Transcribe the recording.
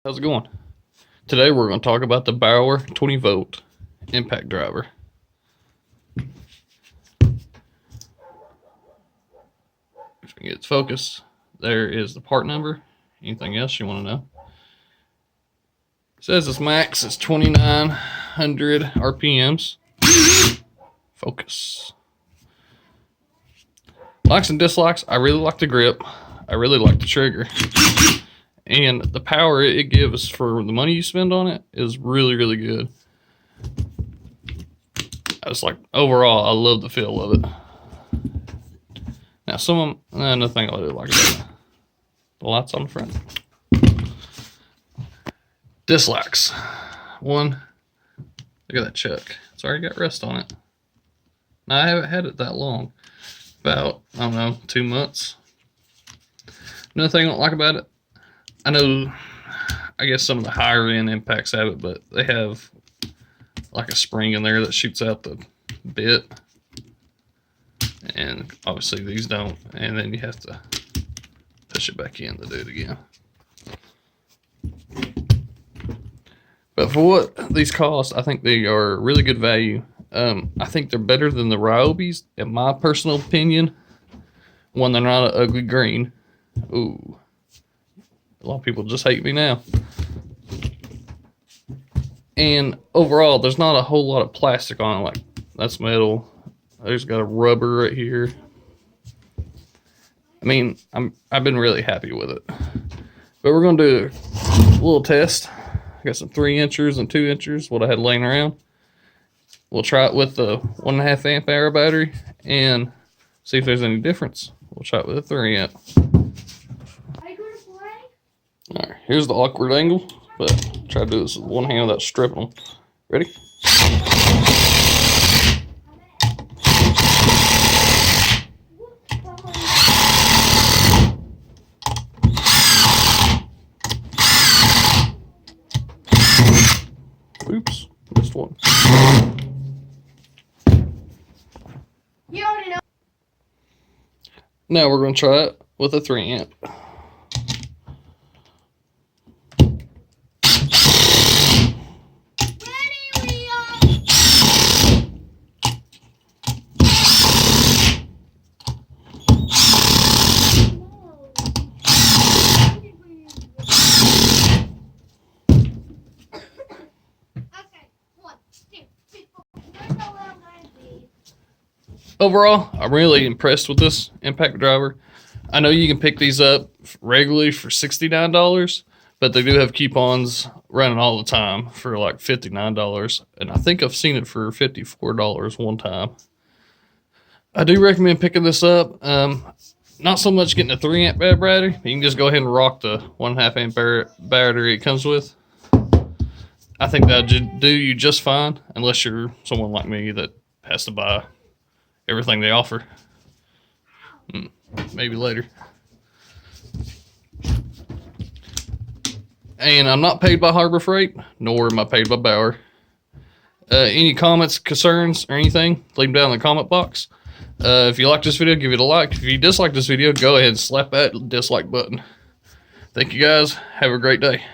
How's it going? Today we're going to talk about the Bauer 20 volt impact driver. If we can get its focus, there is the part number. Anything else you want to know? It says its max is 2900 RPMs. Focus. Likes and dislikes. I really like the grip. I really like the trigger. And the power it gives for the money you spend on it is really, really good. I just like, overall, I love the feel of it. Now, another thing I really like about it, the lights on the front. Dislikes. One, look at that chuck. It's already got rust on it. Now, I haven't had it that long. About, I don't know, 2 months. Another thing I don't like about it, I guess some of the higher end impacts have it, but they have like a spring in there that shoots out the bit. And obviously these don't. And then you have to push it back in to do it again. But for what these cost, I think they are really good value. I think they're better than the Ryobis, in my personal opinion. One, they're not an ugly green. Ooh. A lot of people just hate me now. And overall, there's not a whole lot of plastic on it. Like, that's metal. There's got a rubber right here. I mean, I've been really happy with it. But we're going to do a little test. I got some 3-inchers and 2-inchers, what I had laying around. We'll try it with the 1.5 amp hour battery and see if there's any difference. We'll try it with a 3 amp. Alright, here's the awkward angle, but try to do this with one hand without stripping them. Ready? Oops, missed one. You already know. Now we're going to try it with a 3 amp. Overall, I'm really impressed with this impact driver. I know you can pick these up regularly for $69, but they do have coupons running all the time for like $59. And I think I've seen it for $54 one time. I do recommend picking this up. Not so much getting a 3 amp battery. You can just go ahead and rock the 1.5 amp battery it comes with. I think that'll do you just fine, unless you're someone like me that has to buy everything they offer. Maybe later. And I'm not paid by Harbor Freight, nor am I paid by Bauer. Any comments, concerns, or anything, leave them down in the comment box. If you like this video, give it a like. If you dislike this video, go ahead and slap that dislike button. Thank you guys. Have a great day.